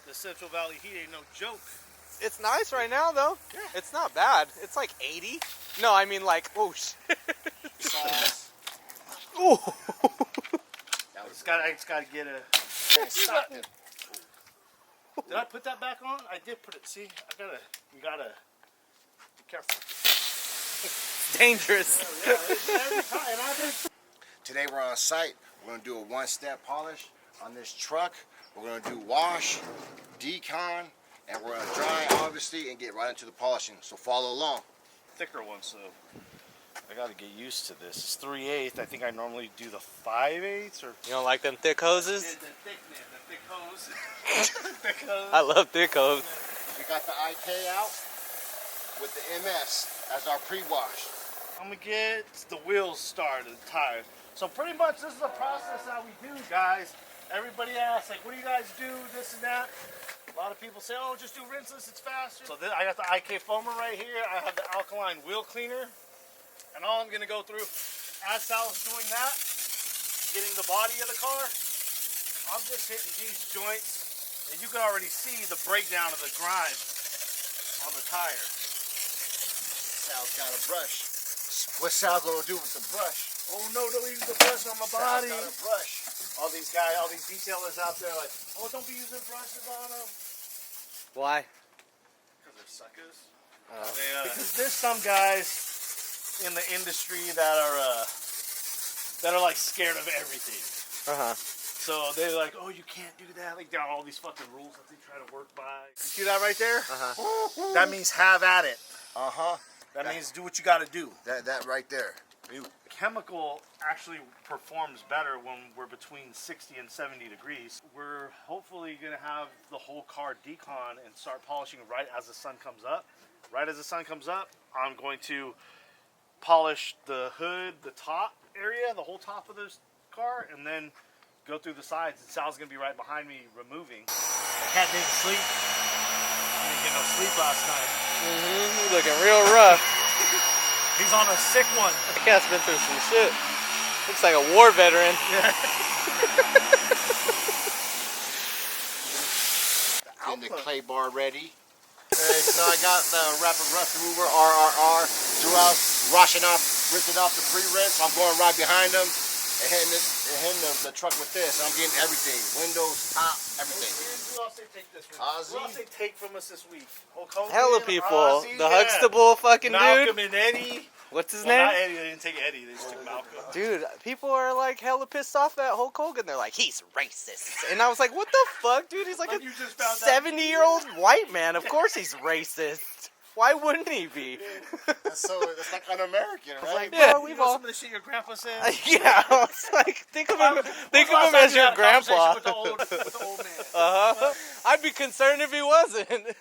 The Central Valley heat ain't no joke. It's nice right now, though. Yeah. It's not bad. It's like 80. No, I mean like, oh shit. Sauce. Ooh. I just gotta get a. Did I put that back on? I did put it. See, you gotta be careful. It's dangerous. Today we're on site. We're gonna do a one-step polish on this truck. We're gonna do wash, decon, and we're gonna dry, obviously, and get right into the polishing. So follow along. Thicker one, so I gotta get used to this. It's 3/8. I think I normally do the 5/8 or. You don't like them thick hoses? The thick hose. Thick hose. I love thick hose. We got the IK out with the MS as our pre-wash. I'm gonna get the wheels started, the tires. So pretty much this is the process that we do, guys. Everybody asks, like, what do you guys do, this and that? A lot of people say, oh, just do rinseless, it's faster. So I got the IK foamer right here. I have the alkaline wheel cleaner. And all I'm gonna go through, as Sal's doing that, getting the body of the car, I'm just hitting these joints. And you can already see the breakdown of the grime on the tire. Sal's got a brush. What's Sal gonna do with the brush? Oh no, don't use the brush on my body. Sal's got a brush. All these guys, all these detailers out there like, oh, don't be using brushes on them. Why? Because they're suckers. Oh. Because there's some guys in the industry that are like scared of everything. So they're like, oh, you can't do that. Like, there are all these fucking rules that they try to work by. You see that right there? That means have at it. That means do what you got to do. That right there. Chemical actually performs better when we're between 60 and 70 degrees. We're hopefully going to have the whole car decon and start polishing right as the sun comes up. Right as the sun comes up, I'm going to polish the hood, the top area, the whole top of this car, and then go through the sides. And Sal's going to be right behind me removing. The cat didn't sleep. I didn't get no sleep last night. He's looking real rough. He's on a sick one. The cat's been through some shit. Looks like a war veteran. Yeah. Getting the clay bar ready. Okay, so I got the rapid rust remover, RRR, throughout, rinsing off the pre-rinse. I'm going right behind them and hitting the truck with this. I'm getting everything, windows, top, everything. Who else they take this week? Ozzy. Who else they take from us this week? Hulk Hogan, Hella people. Ozzy, The Huxtable fucking Malcolm dude. and Eddie. What's his Well, name? not Eddie. They didn't take Eddie. They just took Malcolm. Dude, people are like hella pissed off at Hulk Hogan. They're like, he's racist. And I was like, what the fuck, dude? He's like Like a you just found out. 70-year-old white man. Of course he's racist. Why wouldn't he be? It's like un-American, right? Like, Yeah, bro, we've you know all- some of the shit your grandpa said? Yeah, I was like, think of him as your grandpa. With the old man. I'd be concerned if he wasn't.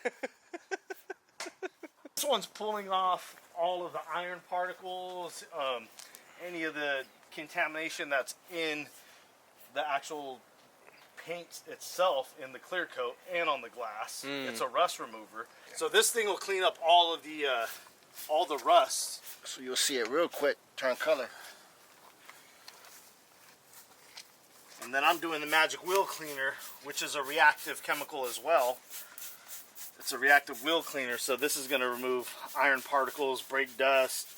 This one's pulling off all of the iron particles, any of the contamination that's in the actual paint itself in the clear coat and on the glass. It's a rust remover. So this thing will clean up all the rust. So you'll see it real quick, turn color. And then I'm doing the magic wheel cleaner, which is a reactive chemical as well. It's a reactive wheel cleaner, so this is going to remove iron particles, brake dust,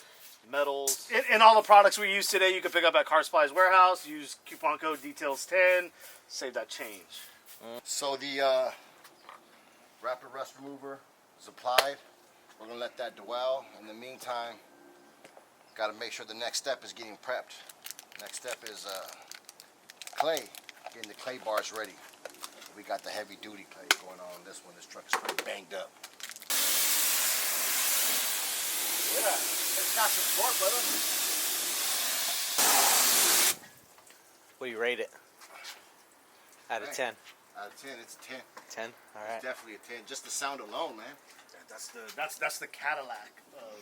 metals. And all the products we use today, you can pick up at Car Supplies Warehouse. Use coupon code DETAILS10. Save that change. So the rapid rust remover is applied. We're going to let that dwell. In the meantime, got to make sure the next step is getting prepped. Next step is clay, getting the clay bars ready. We got the heavy duty clay going on this one. This truck is pretty banged up. Yeah, it's got some torque, brother. What do you rate it? Out of 10. Out of 10, it's a 10. 10? All right. It's definitely a 10. Just the sound alone, man. Yeah, that's the Cadillac of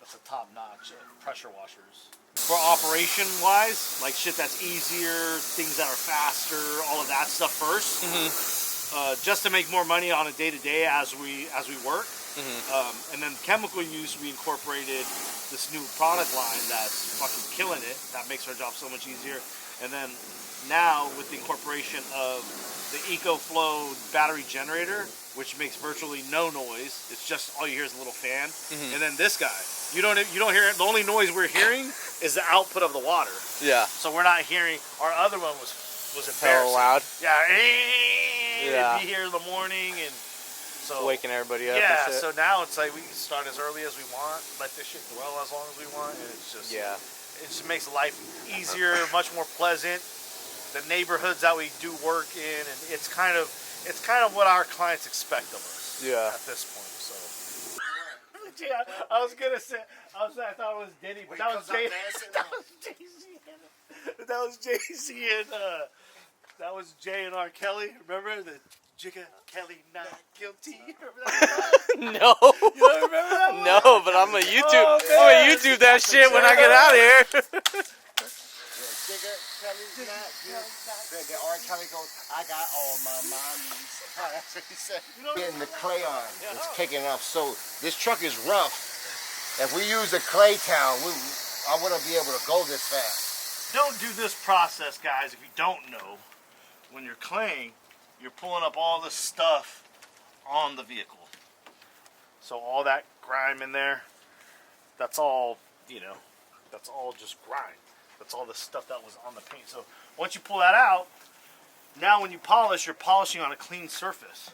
that's the top notch pressure washers. For operation wise, like shit that's easier, things that are faster, all of that stuff first. Just to make more money on a day to day as we work. And then chemical use, we incorporated this new product line that's fucking killing it. That makes our job so much easier. And then now with the incorporation of the EcoFlow battery generator, which makes virtually no noise. It's just all you hear is a little fan. And then this guy, you don't hear it. The only noise we're hearing is the output of the water. Yeah. So we're not hearing. Our other one was embarrassing. Hella loud. Yeah. Yeah. Be here in the morning and so Waking everybody up. yeah. And shit. So now it's like we can start as early as we want, let this shit dwell as long as we want, and it's just it just makes life easier, much more pleasant. The neighborhoods that we do work in, and it's kind of what our clients expect of us. Yeah. At this point, so. Yeah, I was gonna say, I thought it was Denny, but that was Jay. That was Jay-Z and that was Jay and R. Kelly. Remember the Jigga Kelly not guilty? Remember that? No. You don't remember that one? No, but I'm a YouTube. Oh, I'm gonna YouTube that shit when I get out of here. Jigga Kelly's not guilty. The R. Kelly goes, I got all my mommies. That's what he said. Getting the clay on. It's kicking up. So this truck is rough. If we use a clay town, I wouldn't be able to go this fast. Don't do this process, guys, if you don't know. When you're claying, you're pulling up all this stuff on the vehicle. So all that grime in there, that's all, that's all just grime. That's all the stuff that was on the paint. So once you pull that out, now when you polish, you're polishing on a clean surface.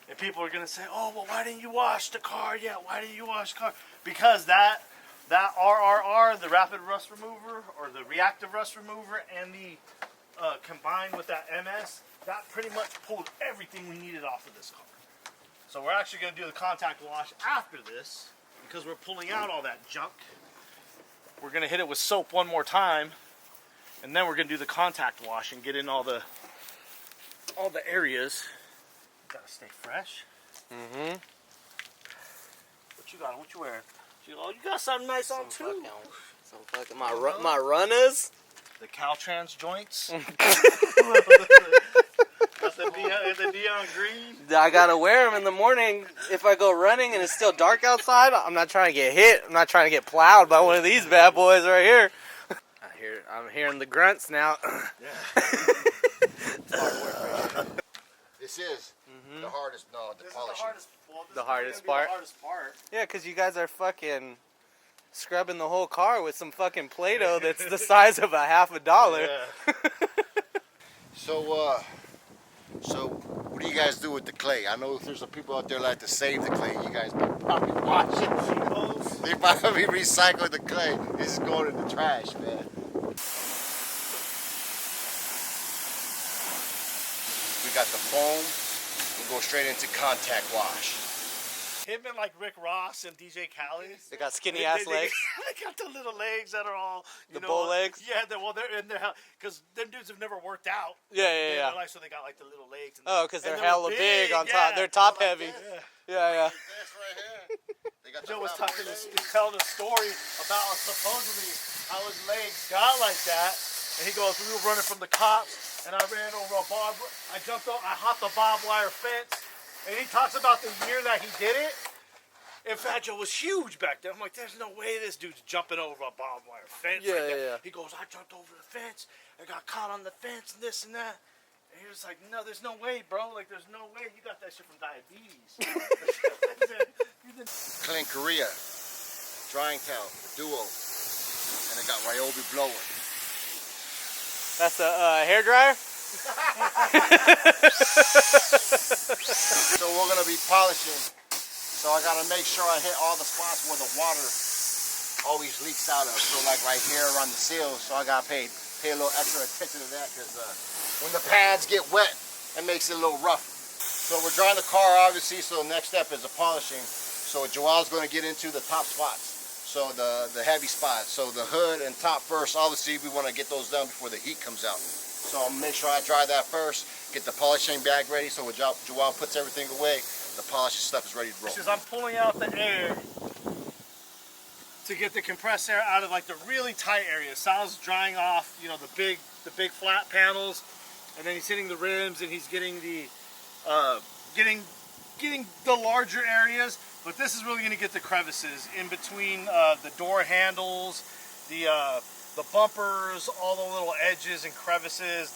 And people are going to say, oh, well, why didn't you wash the car yet? Why didn't you wash the car? Because that RRR, the rapid rust remover, or the reactive rust remover, and the combined with that MS, that pretty much pulled everything we needed off of this car. So we're actually going to do the contact wash after this, because we're pulling out all that junk. We're going to hit it with soap one more time, and then we're going to do the contact wash and get in all the areas. Gotta stay fresh. Mm-hmm. What you got? What you wearing? You got something nice on too. Some fucking my runners. The Caltrans joints. Got the neon green. I gotta wear them in the morning if I go running and it's still dark outside. I'm not trying to get hit. I'm not trying to get plowed by one of these bad boys right here. I'm hearing the grunts now. Yeah. This is the hardest, the polishing. The hardest part. Yeah, because you guys are fucking scrubbing the whole car with some fucking Play-Doh that's the size of $50. Yeah. So what do you guys do with the clay? I know there's some people out there like to save the clay. You guys probably wash it. They probably recycle the clay. This is going in the trash, man. We got the foam. We'll go straight into contact wash. Him and like Rick Ross and DJ Khaled. They got skinny ass legs. They got the little legs that are all the bull legs. Yeah, they're in there because them dudes have never worked out. Yeah. So they got like the little legs. And because they're hella big on top. They're top heavy. Yeah. That's right here. Joe was telling a story about supposedly how his legs got like that, and he goes, "We were running from the cops, and I ran over I hopped the barbed wire fence." And he talks about the year that he did it. In fact, Joe was huge back then. I'm like, there's no way this dude's jumping over a barbed wire fence. Yeah. He goes, I jumped over the fence. I got caught on the fence and this and that. And he was like, no, there's no way, bro. Like, there's no way. You got that shit from diabetes. Clean Korea, drying towel, duo, and I got Ryobi blower. That's a hair dryer? So we're gonna be polishing. So I gotta make sure I hit all the spots where the water always leaks out of. So like right here around the seals. So I gotta pay a little extra attention to that because when the pads get wet, it makes it a little rough. So we're drying the car obviously. So the next step is the polishing. So Joel's gonna get into the top spots. So the heavy spots. So the hood and top first. Obviously we want to get those done before the heat comes out. So I'm gonna make sure I dry that first, get the polishing bag ready so when Joel puts everything away, the polishing stuff is ready to roll. Because I'm pulling out the air to get the compressed air out of like the really tight areas. Sal's drying off, the big flat panels, and then he's hitting the rims and he's getting the getting the larger areas. But this is really gonna get the crevices in between the door handles, the bumpers, all the little edges and crevices,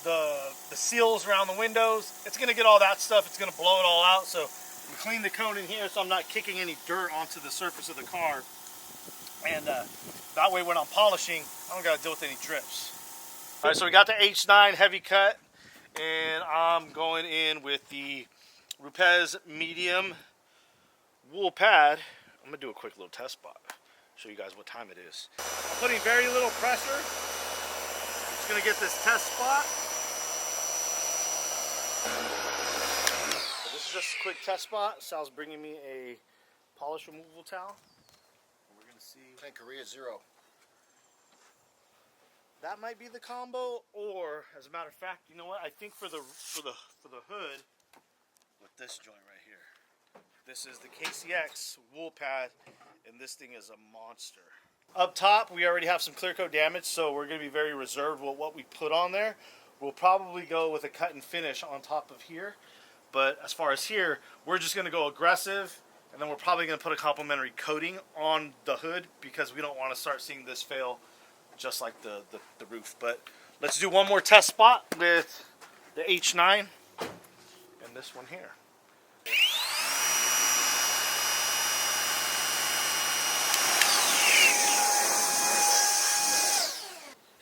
the seals around the windows. It's going to get all that stuff. It's going to blow it all out. So we clean the cone in here so I'm not kicking any dirt onto the surface of the car. And that way when I'm polishing, I don't got to deal with any drips. All right, so we got the H9 heavy cut. And I'm going in with the Rupes medium wool pad. I'm going to do a quick little test spot. Show you guys what time it is. I'm putting very little pressure. Just going to get this test spot. So this is just a quick test spot. Sal's bringing me a polish removal towel. We're going to see. Tank Korea 0. That might be the combo, or as a matter of fact, you know what? I think for the hood, with this joint right here. This is the KCX wool pad, and this thing is a monster. Up top, we already have some clear coat damage, so we're going to be very reserved with what we put on there. We'll probably go with a cut and finish on top of here, but as far as here, we're just going to go aggressive, and then we're probably going to put a complementary coating on the hood because we don't want to start seeing this fail just like the roof. But let's do one more test spot with the H9 and this one here.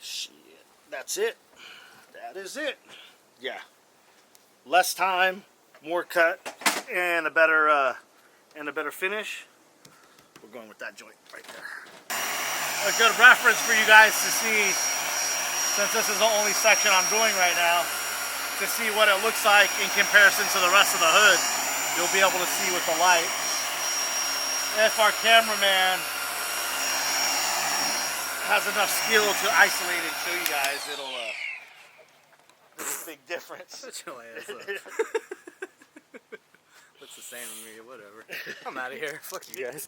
Shit, that's it. That is it. Yeah. Less time, more cut, and a better finish. We're going with that joint right there. A good reference for you guys to see, since this is the only section I'm doing right now, to see what it looks like in comparison to the rest of the hood. You'll be able to see with the light. If our cameraman has enough skill to isolate and show you guys, it'll there's a big difference. Shut your ass up. Looks the same to me, whatever. I'm out of here. Fuck you guys.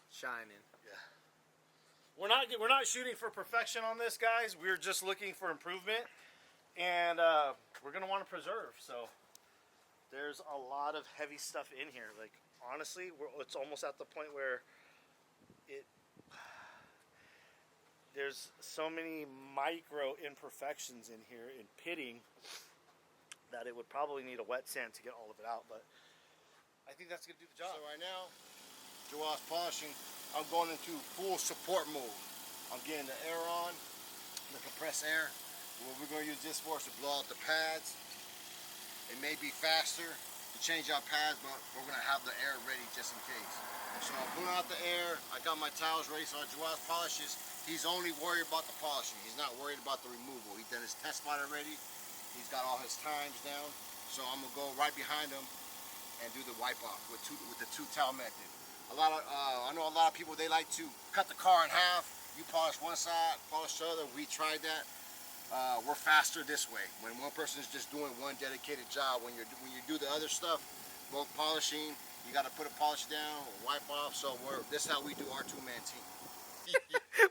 Shining. Yeah. We're not shooting for perfection on this, guys. We're just looking for improvement, and we're gonna want to preserve. So there's a lot of heavy stuff in here. Like honestly, it's almost at the point where there's so many micro imperfections in here in pitting that it would probably need a wet sand to get all of it out. But I think that's gonna do the job. So right now, Joel's polishing. I'm going into full support mode. I'm getting the air on, the compressed air. What we're going to use this for is to blow out the pads. It may be faster to change out pads, but we're going to have the air ready just in case. So I'm blowing out the air. I got my towels ready. So Joel's polishes. He's only worried about the polishing. He's not worried about the removal. He's done his test spot already. He's got all his times down. So I'm going to go right behind him and do the wipe off with the two towel method. I know a lot of people, they like to cut the car in half. You polish one side, polish the other. We tried that. We're faster this way. When one person is just doing one dedicated job, when you do the other stuff, both polishing, you got to put a polish down, wipe off. So this is how we do our two-man team.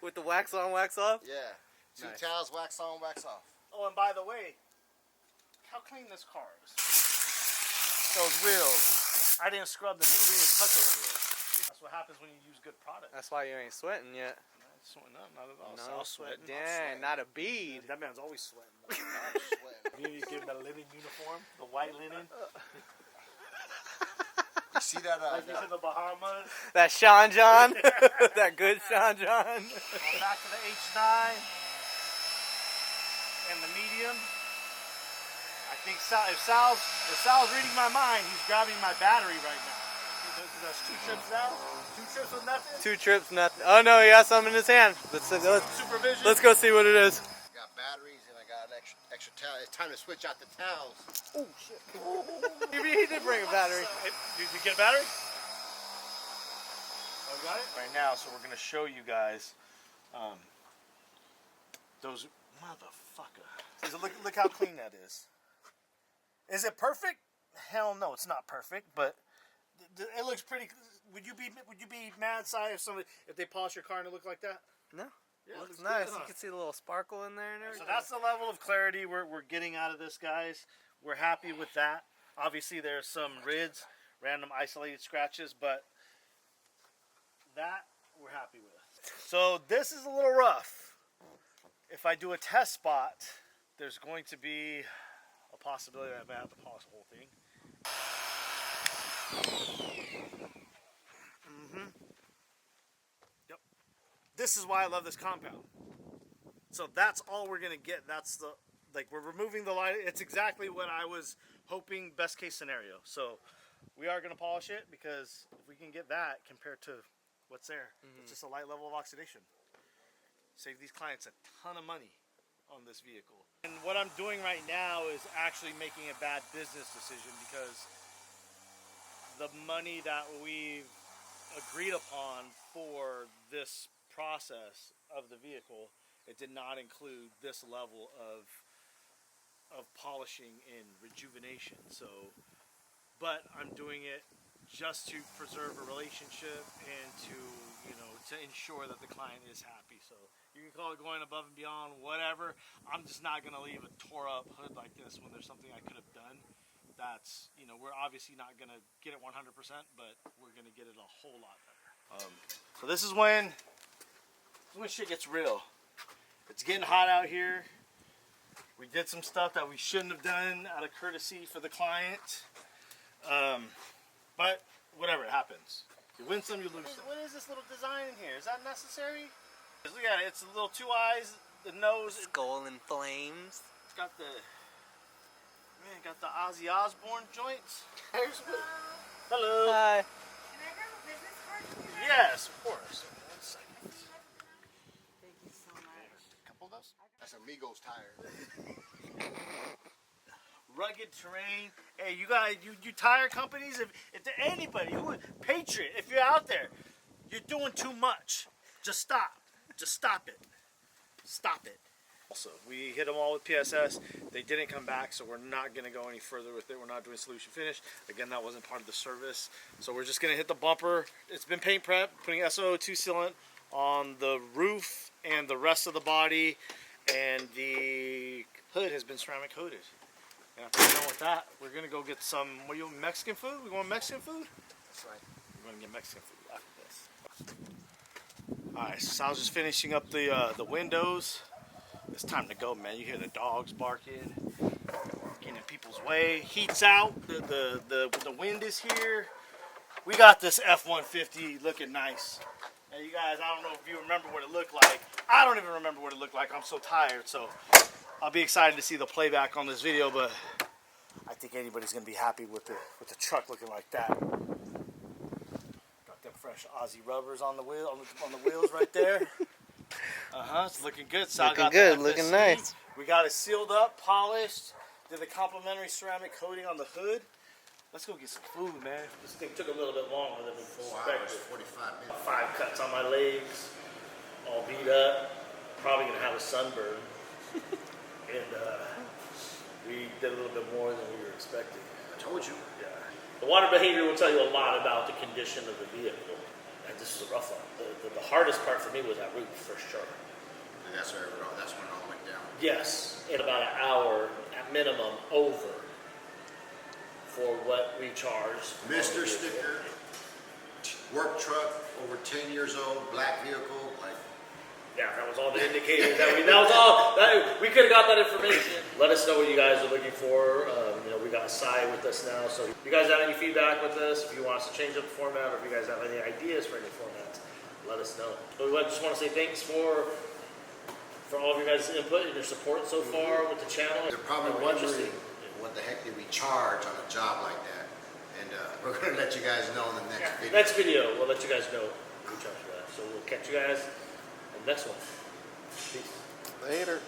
With the wax on, wax off? Yeah. Two Nice. towels, wax on, wax off. Oh, and by the way, how clean this car is. Those wheels, I didn't scrub them. We didn't touch those wheels. That's what happens when you use good product. That's why you ain't sweating yet. Not sweating up, not at all. No Sal's sweat. sweating. Dang, not a bead. That man's always sweating. I'm sweating. You need to give him a linen uniform, the white linen. You see that? Like he's in the Bahamas. That Sean John. That good Sean John. Back to the H9 and the medium. I think if Sal's reading my mind, he's grabbing my battery right now. That's 2 trips now? 2 trips with nothing? 2 trips, nothing. Oh no, he has something in his hand. Supervision. Let's go see what it is. I got batteries and I got an extra towel. It's time to switch out the towels. Oh shit. He did bring a battery. Did you get a battery? Oh, got it? Right now, so we're going to show you guys those motherfucker. So look how clean that is. Is it perfect? Hell no, it's not perfect, but it looks pretty. Would you be mad, Si, if they polish your car and it looked like that? No. Yeah, Looks it nice. good, huh? You can see the little sparkle in there and So everything. that's the level of clarity we're getting out of this, guys. We're happy with that. Obviously, there's some rids, random isolated scratches, but that we're happy with. So this is a little rough. if I do a test spot, there's going to be a possibility that I might have to polish the whole thing. Yep. This is why I love this compound. So that's all we're gonna get. That's the, like, we're removing the light. It's exactly what I was hoping, best case scenario. So we are gonna polish it, because if we can get that compared to what's there, it's just a light level of oxidation. Save these clients a ton of money on this vehicle. And what I'm doing right now is actually making a bad business decision, because the money that we've agreed upon for this process of the vehicle, it did not include this level of polishing and rejuvenation. So, but I'm doing it just to preserve a relationship and to, you know, to ensure that the client is happy. So you can call it going above and beyond, whatever. I'm just not going to leave a tore up hood like this when there's something I could have done. That's, you know, we're obviously not going to get it 100%, but we're going to get it a whole lot better. So this is when shit gets real. It's getting hot out here. We did some stuff that we shouldn't have done out of courtesy for the client. But whatever, it happens. You win some, you lose some. What is this little design in here? Is that necessary? Look at it. It's the little two eyes, the nose. Skull in flames. It's got the, man, got the Ozzy Osbourne joints. Hello. Hi. Can I grab a business card from you? Yes, of course. 1 second. Thank you so much. A couple of those. That's Amigos tire. Rugged terrain. Hey, you guys, you tire companies, if to anybody, Patriot, if you're out there, you're doing too much. Just stop. Just stop it. Stop it. Also, we hit them all with PSS. They didn't come back, so we're not going to go any further with it. We're not doing solution finish. Again, that wasn't part of the service. So we're just going to hit the bumper. It's been paint prep, putting SO2 sealant on the roof and the rest of the body, and the hood has been ceramic coated. And after we're done with that, we're going to go get some, what do you want, Mexican food? We want Mexican food? That's right. We're going to get Mexican food after this. Alright, so I was just finishing up the windows. It's time to go, man. You hear the dogs barking, getting in people's way. Heat's out. The wind is here. We got this F-150 looking nice. And you guys, I don't know if you remember what it looked like. I don't even remember what it looked like. I'm so tired. So I'll be excited to see the playback on this video, but I think anybody's gonna be happy with the truck looking like that. Got them fresh Aussie rubbers on the wheel on the wheels right there. It's looking good. So Looking good, looking nice. We got it sealed up, polished. Did the complimentary ceramic coating on the hood. Let's go get some food, man. This thing took a little bit longer than we 4 hours, expected. 45 minutes. 5 cuts on my legs, all beat up. Probably gonna have a sunburn. And we did a little bit more than we were expecting. I told you. Yeah. The water behavior will tell you a lot about the condition of the vehicle. And this is a rough one. The hardest part for me was that roof, for sure. And that's where that's when it all went down. Yes, in about an hour at minimum over for what we charged. Mr. Sticker, work truck, over 10 years old, black vehicle, like. Yeah, that was all the indicators that was all. We could have got that information. Let us know what you guys are looking for. You know, we got Sai with us now, so if you guys have any feedback with this, if you want us to change up the format, or if you guys have any ideas for any formats, let us know. But we just want to say thanks for all of your guys' input and your support so far with the channel. They're probably wondering what the heck did we charge on a job like that. And we're going to let you guys know in the next video. Next video, we'll let you guys know we charge for that. So we'll catch you guys on the next one. Peace. Later.